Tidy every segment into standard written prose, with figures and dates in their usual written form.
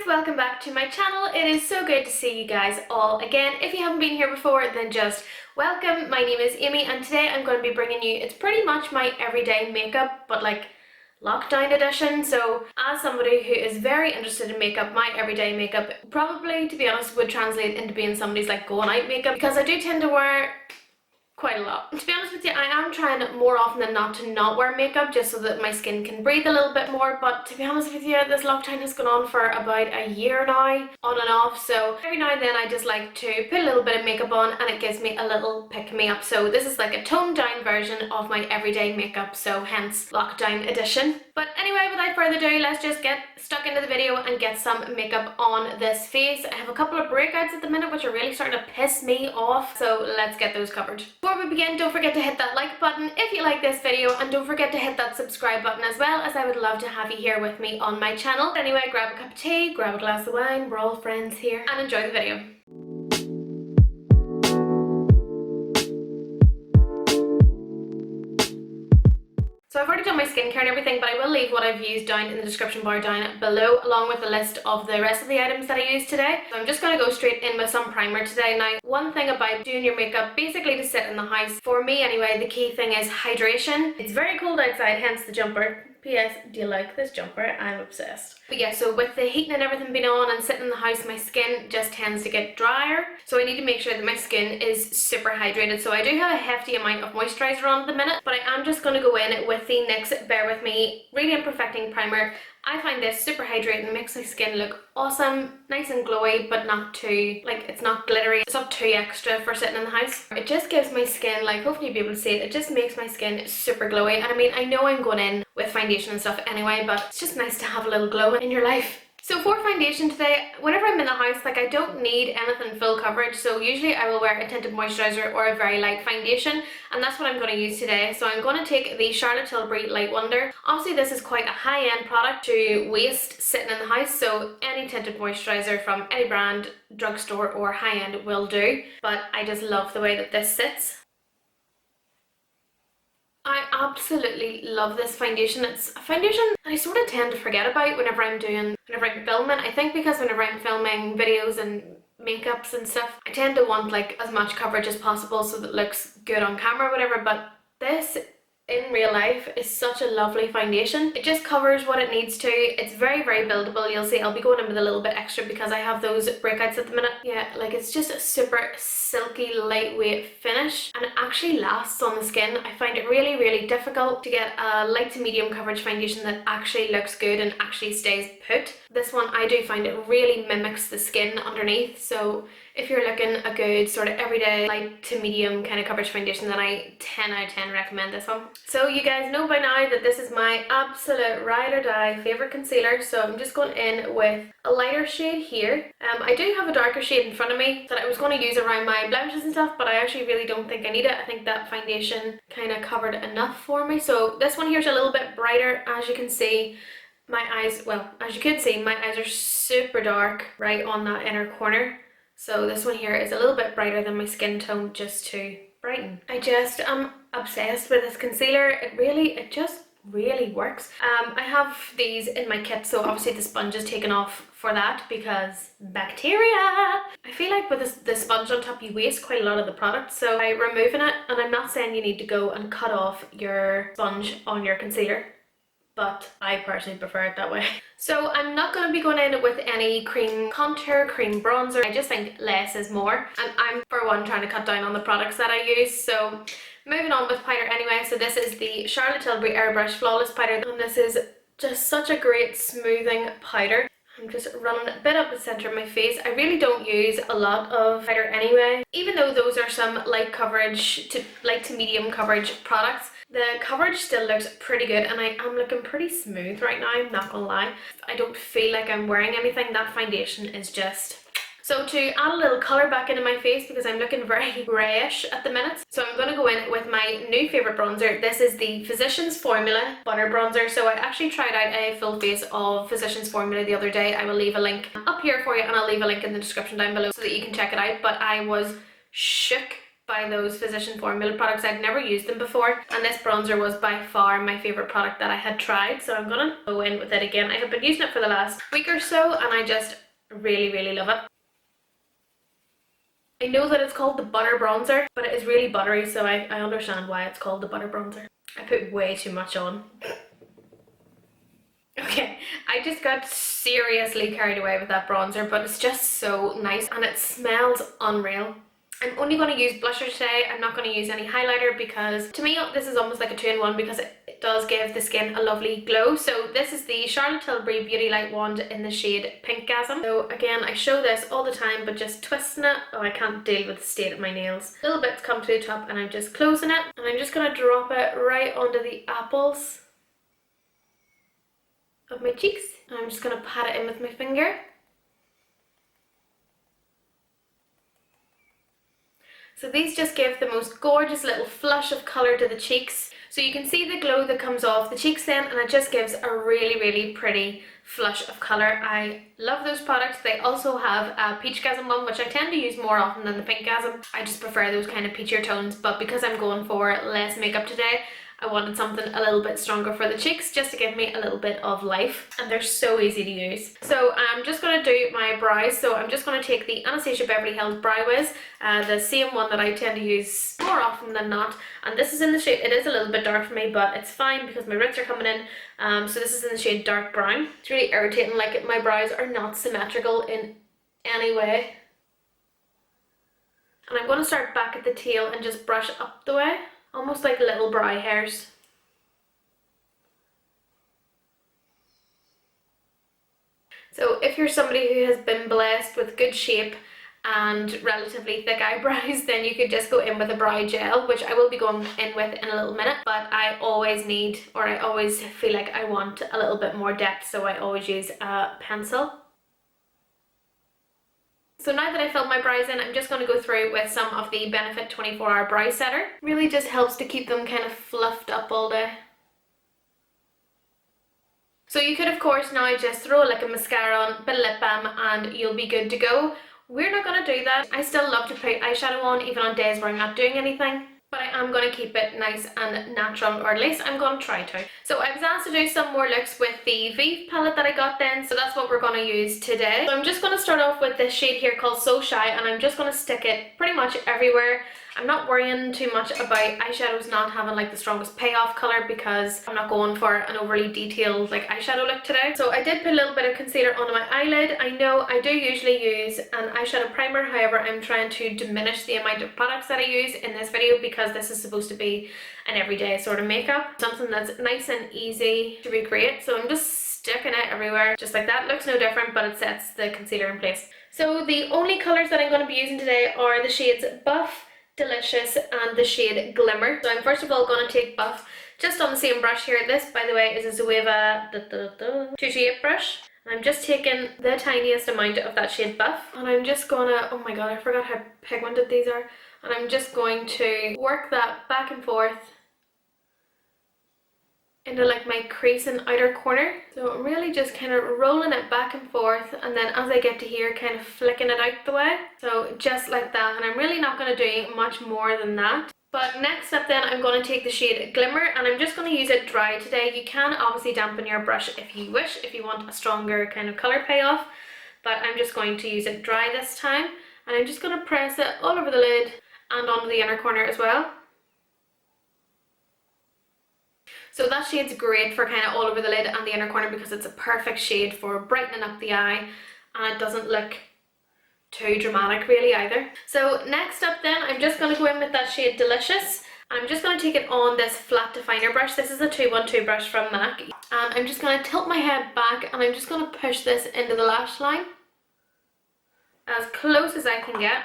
welcome back to my channel. It is so good to see you guys all again. If you haven't been here before, then just welcome. My name is Amy and today I'm going to be bringing you, it's pretty much my everyday makeup, but like lockdown edition. So as somebody who is very interested in makeup, my everyday makeup probably, to be honest, would translate into being somebody's like going out makeup, because I do tend to wear quite a lot. To be honest with you, I am trying more often than not to not wear makeup just so that my skin can breathe a little bit more, but to be honest with you, this lockdown has gone on for about a year now, on and off, so every now and then I just like to put a little bit of makeup on and it gives me a little pick-me-up. So this is like a toned down version of my everyday makeup, so hence lockdown edition. But anyway, without further ado, let's just get stuck into the video and get some makeup on this face. I have a couple of breakouts at the minute which are really starting to piss me off, so let's get those covered. Before we begin, don't forget to hit that like button if you like this video, and don't forget to hit that subscribe button as well, as I would love to have you here with me on my channel. But anyway, grab a cup of tea, grab a glass of wine, we're all friends here, and enjoy the video. So I've already done my skincare and everything, but I will leave what I've used down in the description bar down below, along with a list of the rest of the items that I used today. So I'm just going to go straight in with some primer today. Now, one thing about doing your makeup, basically to sit in the house, for me anyway, the key thing is hydration. It's very cold outside, hence the jumper. P.S. Do you like this jumper? I'm obsessed. But yeah, so with the heating and everything being on and sitting in the house, my skin just tends to get drier. So I need to make sure that my skin is super hydrated. So I do have a hefty amount of moisturiser on at the minute, but I am just going to go in with the NYX Bear With Me Radiant Perfecting Primer. I find this super hydrating, makes my skin look awesome, nice and glowy, but not too, like, it's not glittery, it's not too extra for sitting in the house. It just gives my skin, like, hopefully you'll be able to see it, it just makes my skin super glowy. And I mean, I know I'm going in with foundation and stuff anyway, but it's just nice to have a little glow in your life. So for foundation today, whenever I'm in the house, like, I don't need anything full coverage, so usually I will wear a tinted moisturiser or a very light foundation, and that's what I'm going to use today. So I'm going to take the Charlotte Tilbury Light Wonder. Obviously this is quite a high-end product to waste sitting in the house, so any tinted moisturiser from any brand, drugstore or high-end will do, but I just love the way that this sits. I absolutely love this foundation. It's a foundation that I sort of tend to forget about whenever I'm filming. I think because whenever I'm filming videos and makeups and stuff, I tend to want like as much coverage as possible so that it looks good on camera or whatever, but this in real life is such a lovely foundation. It just covers what it needs to. It's very, very buildable. You'll see I'll be going in with a little bit extra because I have those breakouts at the minute. Yeah, like it's just a super silky, lightweight finish, and it actually lasts on the skin. I find it really, really difficult to get a light to medium coverage foundation that actually looks good and actually stays put. This one, I do find it really mimics the skin underneath, so if you're looking a good sort of everyday light to medium kind of coverage foundation, then I 10 out of 10 recommend this one. So you guys know by now that this is my absolute ride or die favourite concealer, so I'm just going in with a lighter shade here. I do have a darker shade in front of me that I was going to use around my blemishes and stuff, but I actually really don't think I need it. I think that foundation kind of covered enough for me. So this one here is a little bit brighter. As you can see, my eyes, well, as you could see, my eyes are super dark right on that inner corner. So this one here is a little bit brighter than my skin tone, just to brighten. I just am obsessed with this concealer. It just really works. I have these in my kit, so obviously the sponge is taken off for that because bacteria. I feel like with the sponge on top you waste quite a lot of the product, so I'm removing it, and I'm not saying you need to go and cut off your sponge on your concealer, but I personally prefer it that way. So I'm not going to be going in with any cream contour, cream bronzer. I just think less is more, and I'm for one trying to cut down on the products that I use. So moving on with powder anyway, so this is the Charlotte Tilbury Airbrush Flawless Powder, and this is just such a great smoothing powder. I'm just running a bit up the centre of my face. I really don't use a lot of powder anyway, even though those are some light to medium coverage products. The coverage still looks pretty good, and I am looking pretty smooth right now, I'm not gonna lie. I don't feel like I'm wearing anything. That foundation is just... So to add a little colour back into my face, because I'm looking very greyish at the minute, so I'm going to go in with my new favourite bronzer. This is the Physicians Formula Butter Bronzer. So I actually tried out a full face of Physicians Formula the other day. I will leave a link up here for you, and I'll leave a link in the description down below so that you can check it out. But I was shook buy those Physician Formula products. I'd never used them before, and this bronzer was by far my favourite product that I had tried, so I'm gonna go in with it again. I have been using it for the last week or so, and I just really love it. I know that it's called the butter bronzer, but it is really buttery, so I understand why it's called the butter bronzer. I put way too much on. Okay, I just got seriously carried away with that bronzer, but it's just so nice and it smells unreal. I'm only going to use blusher today. I'm not going to use any highlighter because to me this is almost like a 2-in-1 because it does give the skin a lovely glow. So this is the Charlotte Tilbury Beauty Light Wand in the shade Pinkgasm. So again, I show this all the time, but just twisting it. Oh, I can't deal with the state of my nails. Little bits come to the top and I'm just closing it. And I'm just going to drop it right onto the apples of my cheeks. And I'm just going to pat it in with my finger. So these just give the most gorgeous little flush of colour to the cheeks. So you can see the glow that comes off the cheeks then, and it just gives a really pretty flush of colour. I love those products. They also have a Peachgasm one, which I tend to use more often than the Pinkgasm. I just prefer those kind of peachier tones, but because I'm going for less makeup today, I wanted something a little bit stronger for the cheeks just to give me a little bit of life, and they're so easy to use. So I'm just going to do my brows. So I'm just going to take the Anastasia Beverly Hills Brow Wiz, the same one that I tend to use more often than not, and this is in the shade, it is a little bit dark for me, but it's fine because my roots are coming in. So this is in the shade Dark Brown. It's really irritating, like my brows are not symmetrical in any way. And I'm going to start back at the tail and just brush up the way, almost like little brow hairs. So if you're somebody who has been blessed with good shape and relatively thick eyebrows, then you could just go in with a brow gel, which I will be going in with in a little minute, but I always need, or I always feel like I want a little bit more depth, so I always use a pencil. So now that I filled my brows in, I'm just going to go through with some of the Benefit 24-Hour Brow Setter. Really just helps to keep them kind of fluffed up all day. So you could of course now just throw like a mascara on, bit of lip balm, and you'll be good to go. We're not going to do that. I still love to put eyeshadow on even on days where I'm not doing anything, but I am going to keep it nice and natural, or at least I'm going to try to. So I was asked to do some more looks with the Vive palette that I got then, so that's what we're going to use today. So I'm just going to start off with this shade here called So Shy, and I'm just going to stick it pretty much everywhere. I'm not worrying too much about eyeshadows not having like the strongest payoff colour because I'm not going for an overly detailed like eyeshadow look today. So I did put a little bit of concealer on my eyelid. I know I do usually use an eyeshadow primer, however I'm trying to diminish the amount of products that I use in this video because this is supposed to be an everyday sort of makeup. Something that's nice and easy to recreate. So I'm just sticking it everywhere just like that. Looks no different, but it sets the concealer in place. So the only colours that I'm going to be using today are the shades Buff, Delicious and the shade Glimmer. So I'm first of all going to take Buff just on the same brush here. This, by the way, is a Zoeva 228 brush. And I'm just taking the tiniest amount of that shade Buff, and I'm just gonna, oh my god, I forgot how pigmented these are, and I'm just going to work that back and forth into like my crease and outer corner. So I'm really just kind of rolling it back and forth, and then as I get to here, kind of flicking it out the way. So just like that, and I'm really not going to do much more than that. But next up then, I'm going to take the shade Glimmer, and I'm just going to use it dry today. You can obviously dampen your brush if you wish, if you want a stronger kind of colour payoff, but I'm just going to use it dry this time, and I'm just going to press it all over the lid and onto the inner corner as well. So that shade's great for kind of all over the lid and the inner corner because it's a perfect shade for brightening up the eye, and it doesn't look too dramatic really either. So next up then, I'm just going to go in with that shade Delicious. I'm just going to take it on this flat definer brush. This is a 212 brush from MAC. And I'm just going to tilt my head back, and I'm just going to push this into the lash line as close as I can get.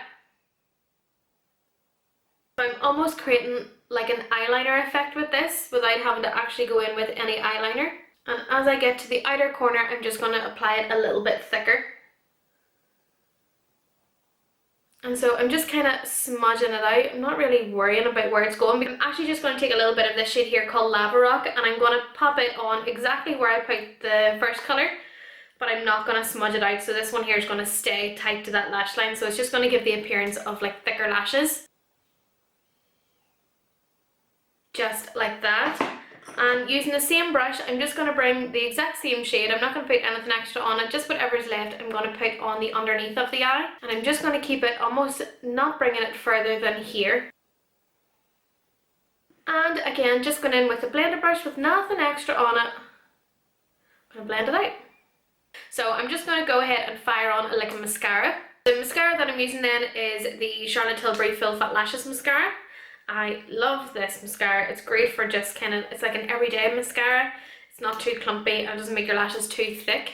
So I'm almost creating like an eyeliner effect with this without having to actually go in with any eyeliner. And as I get to the outer corner, I'm just going to apply it a little bit thicker. And so I'm just kind of smudging it out. I'm not really worrying about where it's going. I'm actually just going to take a little bit of this shade here called Lava Rock, and I'm going to pop it on exactly where I put the first colour, but I'm not going to smudge it out. So this one here is going to stay tight to that lash line, so it's just going to give the appearance of like thicker lashes. just like that. And using the same brush, I'm just going to bring the exact same shade. I'm not going to put anything extra on it, just whatever's left I'm going to put on the underneath of the eye. And I'm just going to keep it almost not bringing it further than here. And again, just going in with the blender brush with nothing extra on it. I'm going to blend it out. So I'm just going to go ahead and fire on a lick of mascara. The mascara that I'm using then is the Charlotte Tilbury Full Fat Lashes Mascara. I love this mascara. It's great for just kind of, it's like an everyday mascara. It's not too clumpy and doesn't make your lashes too thick.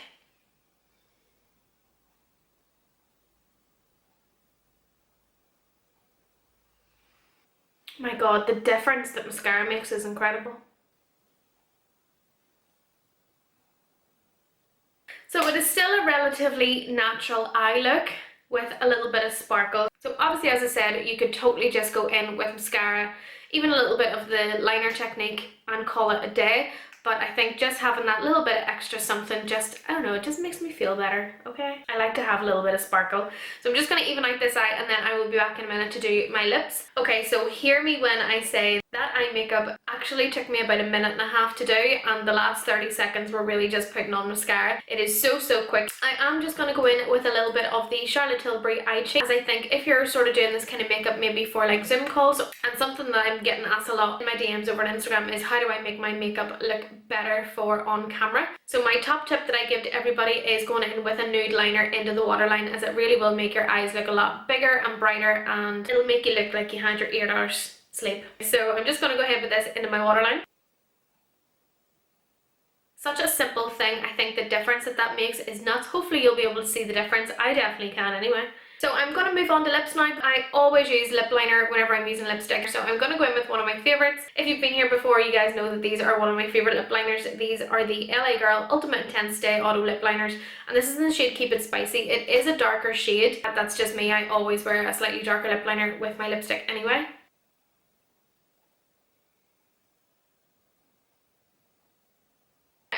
My god, the difference that mascara makes is incredible. So it is still a relatively natural eye look with a little bit of sparkle. So obviously, as I said, you could totally just go in with mascara, even a little bit of the liner technique, and call it a day. But I think just having that little bit of extra something, just, I don't know, it just makes me feel better, okay? I like to have a little bit of sparkle. So I'm just going to even out this eye and then I will be back in a minute to do my lips. Okay, so hear me when I say that eye makeup actually took me about a minute and a half to do, and the last 30 seconds were really just putting on mascara. It is so quick. I am just going to go in with a little bit of the Charlotte Tilbury eye shade, as I think if you're sort of doing this kind of makeup maybe for like Zoom calls, and something that I'm getting asked a lot in my DMs over on Instagram is how do I make my makeup look better for on camera. So my top tip that I give to everybody is going in with a nude liner into the waterline, as it really will make your eyes look a lot bigger and brighter, and it'll make you look like you had your 8 hours sleep. So I'm just going to go ahead with this into my waterline. Such a simple thing. I think the difference that makes is nuts. Hopefully you'll be able to see the difference. I definitely can anyway. So I'm going to move on to lips now. I always use lip liner whenever I'm using lipstick, so I'm going to go in with one of my favourites. If you've been here before, you guys know that these are one of my favourite lip liners. These are the LA Girl Ultimate Intense Day Auto Lip Liners, and this is in the shade Keep It Spicy. It is a darker shade. That's just me. I always wear a slightly darker lip liner with my lipstick anyway.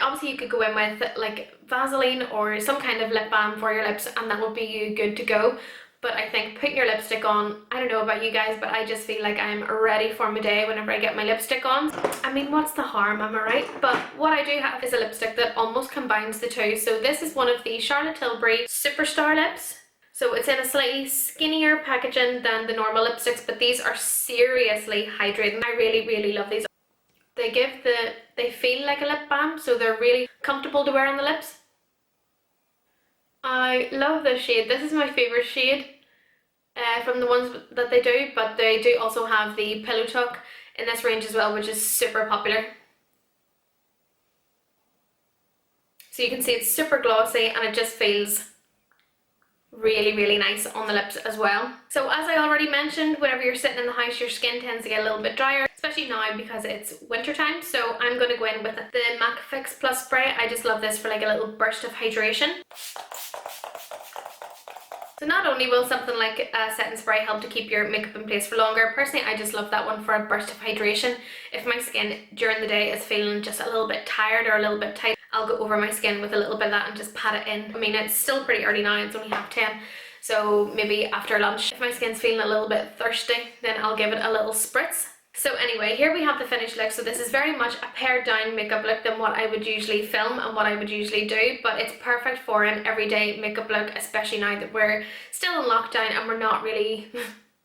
Obviously you could go in with like Vaseline or some kind of lip balm for your lips and that would be you good to go. But I think putting your lipstick on, I don't know about you guys, but I just feel like I'm ready for my day whenever I get my lipstick on. I mean, what's the harm, am I right? But what I do have is a lipstick that almost combines the two. So this is one of the Charlotte Tilbury Superstar lips. So it's in a slightly skinnier packaging than the normal lipsticks, but these are seriously hydrating. I really love these. They feel like a lip balm, so they're really comfortable to wear on the lips. I love this shade. This is my favourite shade from the ones that they do, but they do also have the Pillow Talk in this range as well, which is super popular. So you can see it's super glossy and it just feels really nice on the lips as well. So as I already mentioned, whenever you're sitting in the house, your skin tends to get a little bit drier, especially now because it's winter time. So I'm going to go in with the MAC Fix Plus spray. I just love this for like a little burst of hydration. So not only will something like a setting spray help to keep your makeup in place for longer, personally I just love that one for a burst of hydration. If my skin during the day is feeling just a little bit tired or a little bit tight, I'll go over my skin with a little bit of that and just pat it in. I mean, it's still pretty early now, it's only 10:30, so maybe after lunch, if my skin's feeling a little bit thirsty, then I'll give it a little spritz. So anyway, here we have the finished look. So this is very much a pared down makeup look than what I would usually film and what I would usually do, but it's perfect for an everyday makeup look, especially now that we're still in lockdown and we're not really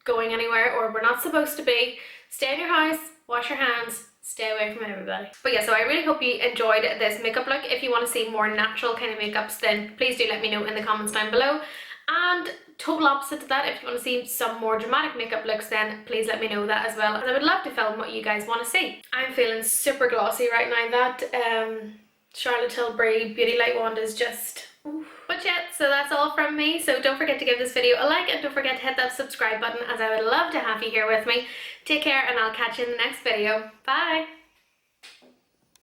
going anywhere, or we're not supposed to be. Stay in your house, wash your hands, stay away from everybody. But yeah, so I really hope you enjoyed this makeup look. If you want to see more natural kind of makeups, then please do let me know in the comments down below. And total opposite to that, if you want to see some more dramatic makeup looks, then please let me know that as well, and I would love to film what you guys want to see. I'm feeling super glossy right now. That Charlotte Tilbury Beauty Light wand is just oof. But yeah, so that's all from me. So don't forget to give this video a like and don't forget to hit that subscribe button, as I would love to have you here with me. Take care and I'll catch you in the next video. Bye!